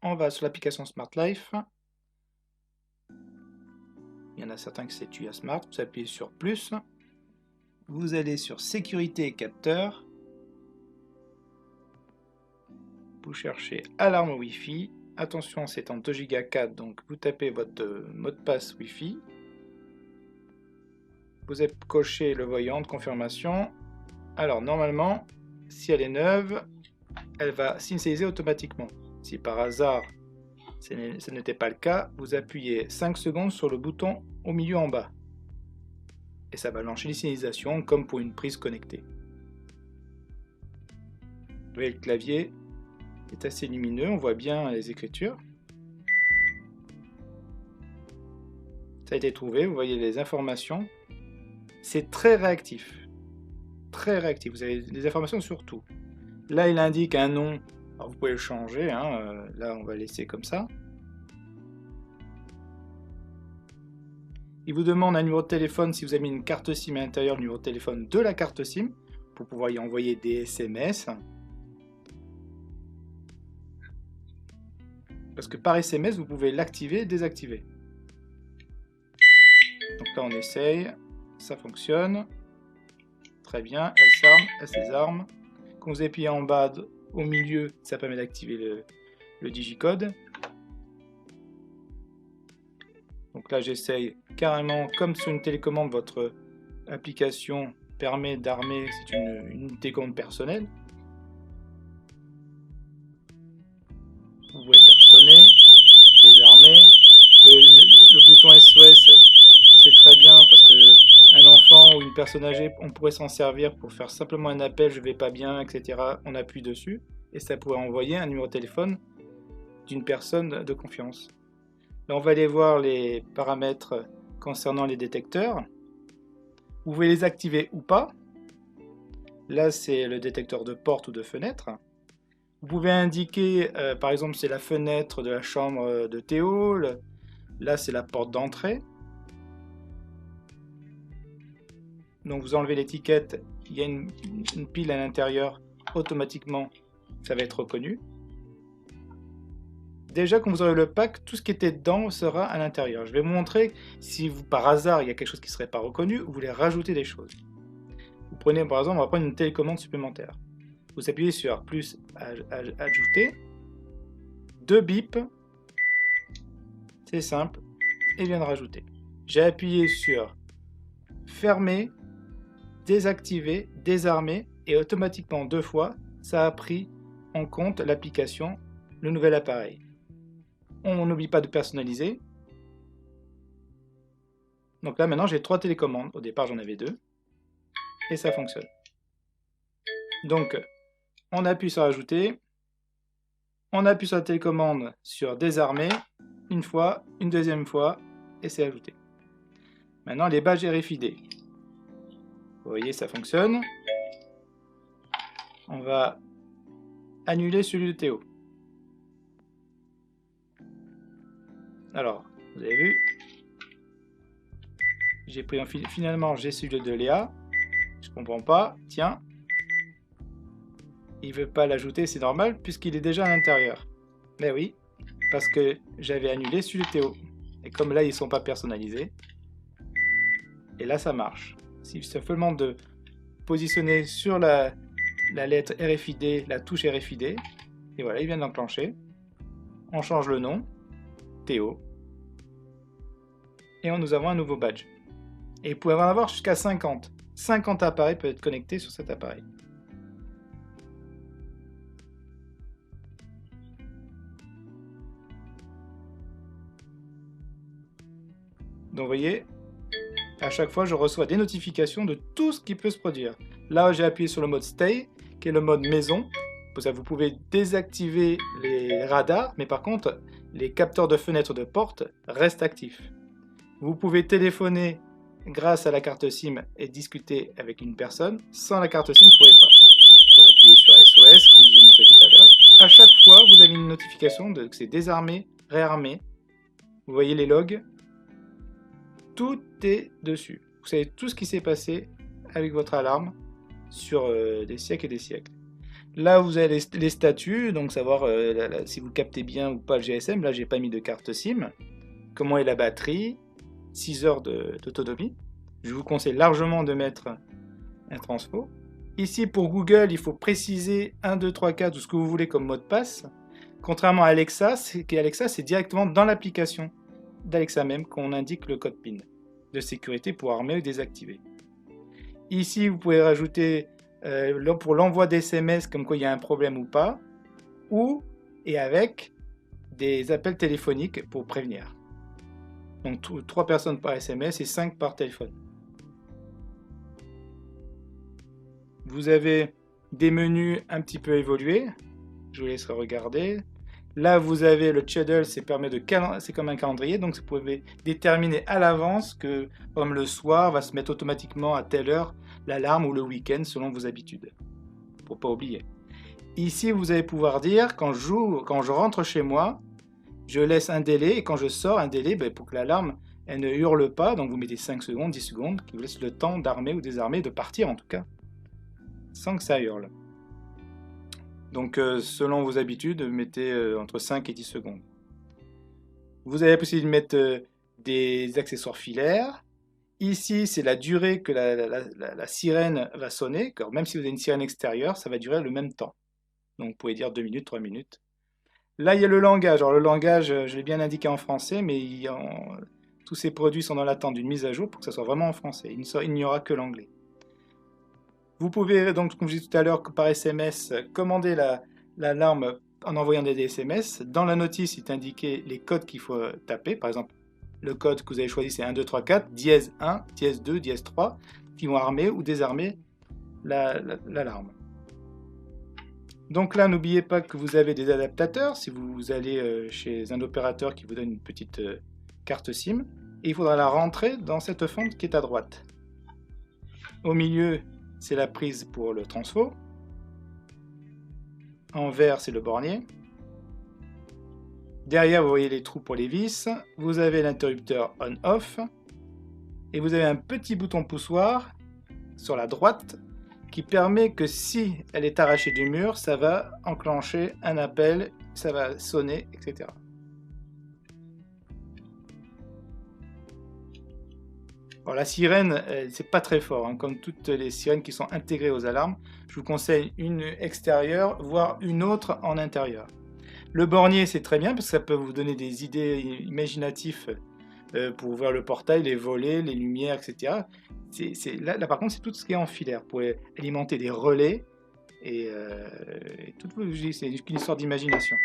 On va sur l'application Smart Life. Il y en a certains qui s'étuient à Smart. Vous appuyez sur plus. Vous allez sur sécurité et capteur. Vous cherchez alarme Wi-Fi. Attention, c'est en 2 Go 4, donc vous tapez votre mot de passe Wi-Fi. Vous avez coché le voyant de confirmation. Alors normalement, si elle est neuve, elle va s'initialiser automatiquement. Si par hasard ce n'était pas le cas, vous appuyez 5 secondes sur le bouton au milieu en bas. Et ça va lancer l'initialisation comme pour une prise connectée. Vous voyez, le clavier est assez lumineux, on voit bien les écritures. Ça a été trouvé, vous voyez les informations. C'est très réactif. Très réactif, vous avez des informations sur tout. Là, il indique un nom. Alors, vous pouvez le changer, hein. Là on va laisser comme ça. Il vous demande un numéro de téléphone si vous avez mis une carte SIM à l'intérieur, le numéro de téléphone de la carte SIM, pour pouvoir y envoyer des SMS. Parce que par SMS, vous pouvez l'activer et désactiver. Donc là, on essaye. Ça fonctionne. Très bien. Elle s'arme, elle se désarme. Quand vous appuyez en bas, au milieu, ça permet d'activer le digicode. Donc là, j'essaye carrément, comme sur une télécommande, votre application permet d'armer, c'est une télécommande personnelle. Vous pouvez faire sonner, désarmer. Le bouton SOS, c'est très bien parce que un enfant ou une personne âgée, on pourrait s'en servir pour faire simplement un appel, je vais pas bien, etc. On appuie dessus et ça pourrait envoyer un numéro de téléphone d'une personne de confiance. Là, on va aller voir les paramètres concernant les détecteurs. Vous pouvez les activer ou pas. Là, c'est le détecteur de porte ou de fenêtre. Vous pouvez indiquer, par exemple, c'est la fenêtre de la chambre de Théo. Là, c'est la porte d'entrée. Donc, vous enlevez l'étiquette. Il y a une pile à l'intérieur. Automatiquement, ça va être reconnu. Déjà, quand vous aurez le pack, tout ce qui était dedans sera à l'intérieur. Je vais vous montrer si par hasard il y a quelque chose qui ne serait pas reconnu, vous voulez rajouter des choses. Vous prenez par exemple, on va prendre une télécommande supplémentaire. Vous appuyez sur plus ajouter, 2 bips, c'est simple, et vient de rajouter. J'ai appuyé sur fermer, désactiver, désarmer, et automatiquement 2 fois, ça a pris en compte l'application, le nouvel appareil. On n'oublie pas de personnaliser. Donc là maintenant j'ai 3 télécommandes, au départ j'en avais 2, et ça fonctionne. Donc on appuie sur ajouter, on appuie sur la télécommande sur désarmer, une fois, une deuxième fois, et c'est ajouté. Maintenant les badges RFID. Vous voyez, ça fonctionne. On va annuler celui de Théo. Alors, vous avez vu, j'ai pris finalement j'ai celui de Léa. Je comprends pas. Tiens, il veut pas l'ajouter, c'est normal puisqu'il est déjà à l'intérieur. Mais oui, parce que j'avais annulé celui de Théo. Et comme là ils sont pas personnalisés, et là ça marche. Il suffit simplement de positionner sur la lettre RFID, la touche RFID, et voilà, il vient d'enclencher. On change le nom, Théo, et nous avons un nouveau badge. Et vous pouvez en avoir jusqu'à 50. 50 appareils peuvent être connectés sur cet appareil. Donc vous voyez, à chaque fois je reçois des notifications de tout ce qui peut se produire. Là j'ai appuyé sur le mode Stay, qui est le mode maison. Vous pouvez désactiver les radars, mais par contre les capteurs de fenêtres de porte restent actifs. Vous pouvez téléphoner grâce à la carte SIM et discuter avec une personne. Sans la carte SIM, vous ne pourrez pas. Vous pouvez appuyer sur SOS, comme je vous ai montré tout à l'heure. À chaque fois, vous avez une notification que c'est désarmé, réarmé. Vous voyez les logs. Tout est dessus. Vous savez tout ce qui s'est passé avec votre alarme sur des siècles et des siècles. Là, vous avez les statuts, donc savoir si vous captez bien ou pas le GSM. Là, j'ai pas mis de carte SIM. Comment est la batterie? 6 heures d'autonomie. Je vous conseille largement de mettre un transfo. Ici, pour Google, il faut préciser 1, 2, 3, 4 ou ce que vous voulez comme mot de passe. Contrairement à Alexa, c'est directement dans l'application d'Alexa même qu'on indique le code PIN de sécurité pour armer ou désactiver. Ici, vous pouvez rajouter pour l'envoi d'SMS comme quoi il y a un problème ou pas, ou et avec des appels téléphoniques pour prévenir. Donc 3 personnes par SMS et 5 par téléphone. Vous avez des menus un petit peu évolués. Je vous laisserai regarder. Là, vous avez le schedule, c'est comme un calendrier, donc vous pouvez déterminer à l'avance que, comme le soir, va se mettre automatiquement à telle heure l'alarme ou le week-end selon vos habitudes, pour pas oublier. Ici, vous allez pouvoir dire quand je rentre chez moi, je laisse un délai et quand je sors, un délai pour que l'alarme elle ne hurle pas. Donc vous mettez 5 secondes, 10 secondes, qui vous laisse le temps d'armer ou désarmer, de partir en tout cas, sans que ça hurle. Donc selon vos habitudes, mettez entre 5 et 10 secondes. Vous avez la possibilité de mettre des accessoires filaires. Ici, c'est la durée que la sirène va sonner. Même si vous avez une sirène extérieure, ça va durer le même temps. Donc vous pouvez dire 2 minutes, 3 minutes. Là, il y a le langage. Alors le langage, je l'ai bien indiqué en français, mais tous ces produits sont dans l'attente d'une mise à jour pour que ça soit vraiment en français. Il n'y aura que l'anglais. Vous pouvez donc, comme je disais tout à l'heure, par SMS, commander l'alarme en envoyant des SMS. Dans la notice, il est indiqué les codes qu'il faut taper. Par exemple, le code que vous avez choisi, c'est 1, 2, 3, 4, dièse 1, dièse 2, dièse 3, qui vont armer ou désarmer l'alarme. Donc là, n'oubliez pas que vous avez des adaptateurs si vous allez chez un opérateur qui vous donne une petite carte SIM. Et il faudra la rentrer dans cette fente qui est à droite. Au milieu, c'est la prise pour le transfo. En vert, c'est le bornier. Derrière, vous voyez les trous pour les vis. Vous avez l'interrupteur on-off. Et vous avez un petit bouton poussoir sur la droite qui permet que si elle est arrachée du mur, ça va enclencher un appel, ça va sonner, etc. Alors, la sirène, c'est pas très fort, hein, comme toutes les sirènes qui sont intégrées aux alarmes. Je vous conseille une extérieure, voire une autre en intérieur. Le bornier, c'est très bien parce que ça peut vous donner des idées imaginatives pour ouvrir le portail, les volets, les lumières, etc. Là, par contre, c'est tout ce qui est en filaire. Vous pouvez alimenter des relais et tout, c'est une histoire d'imagination.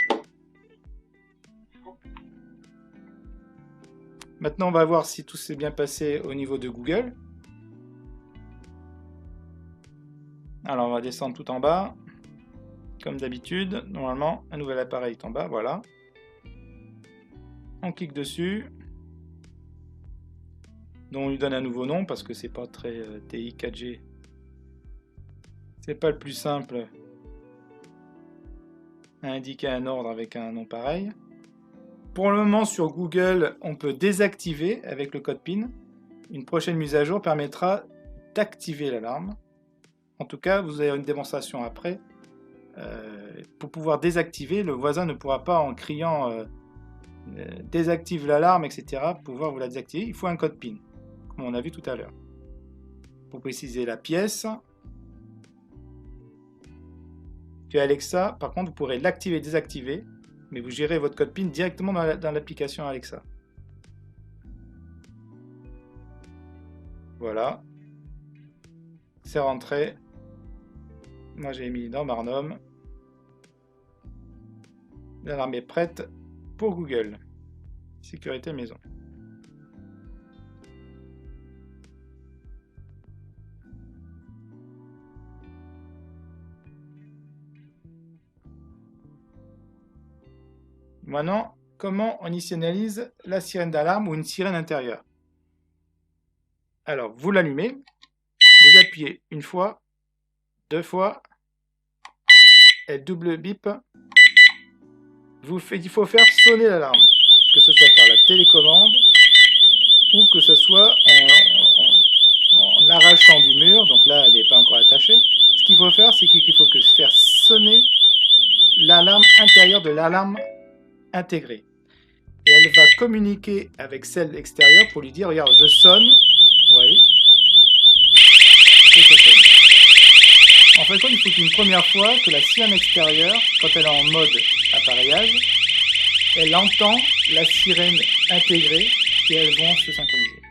Maintenant, on va voir si tout s'est bien passé au niveau de Google. Alors, on va descendre tout en bas. Comme d'habitude, normalement, un nouvel appareil est en bas, voilà. On clique dessus. Donc on lui donne un nouveau nom parce que c'est pas très TI 4G. C'est pas le plus simple à indiquer un ordre avec un nom pareil. Pour le moment sur Google, on peut désactiver avec le code PIN. Une prochaine mise à jour permettra d'activer l'alarme. En tout cas, vous avez une démonstration après. Pour pouvoir désactiver, le voisin ne pourra pas en criant désactive l'alarme, etc. pouvoir vous la désactiver. Il faut un code PIN. Comme on a vu tout à l'heure. Pour préciser la pièce. Puis Alexa, par contre, vous pourrez l'activer et désactiver, mais vous gérez votre code PIN directement dans l'application Alexa. Voilà. C'est rentré. Moi, j'ai mis dans Barnum. L'alarme est prête pour Google. Sécurité maison. Maintenant, comment on initialise la sirène d'alarme ou une sirène intérieure? Alors, vous l'allumez, vous appuyez une fois, 2 fois, et double bip. Il faut faire sonner l'alarme, que ce soit par la télécommande ou que ce soit en l'arrachant du mur. Donc là, elle n'est pas encore attachée. Ce qu'il faut faire, c'est qu'il faut faire sonner de l'alarme intégrée. Et elle va communiquer avec celle extérieure pour lui dire, regarde, je sonne, vous voyez, et ça sonne. En fait, il faut qu'une première fois que la sirène extérieure, quand elle est en mode appareillage, elle entend la sirène intégrée et elles vont se synchroniser.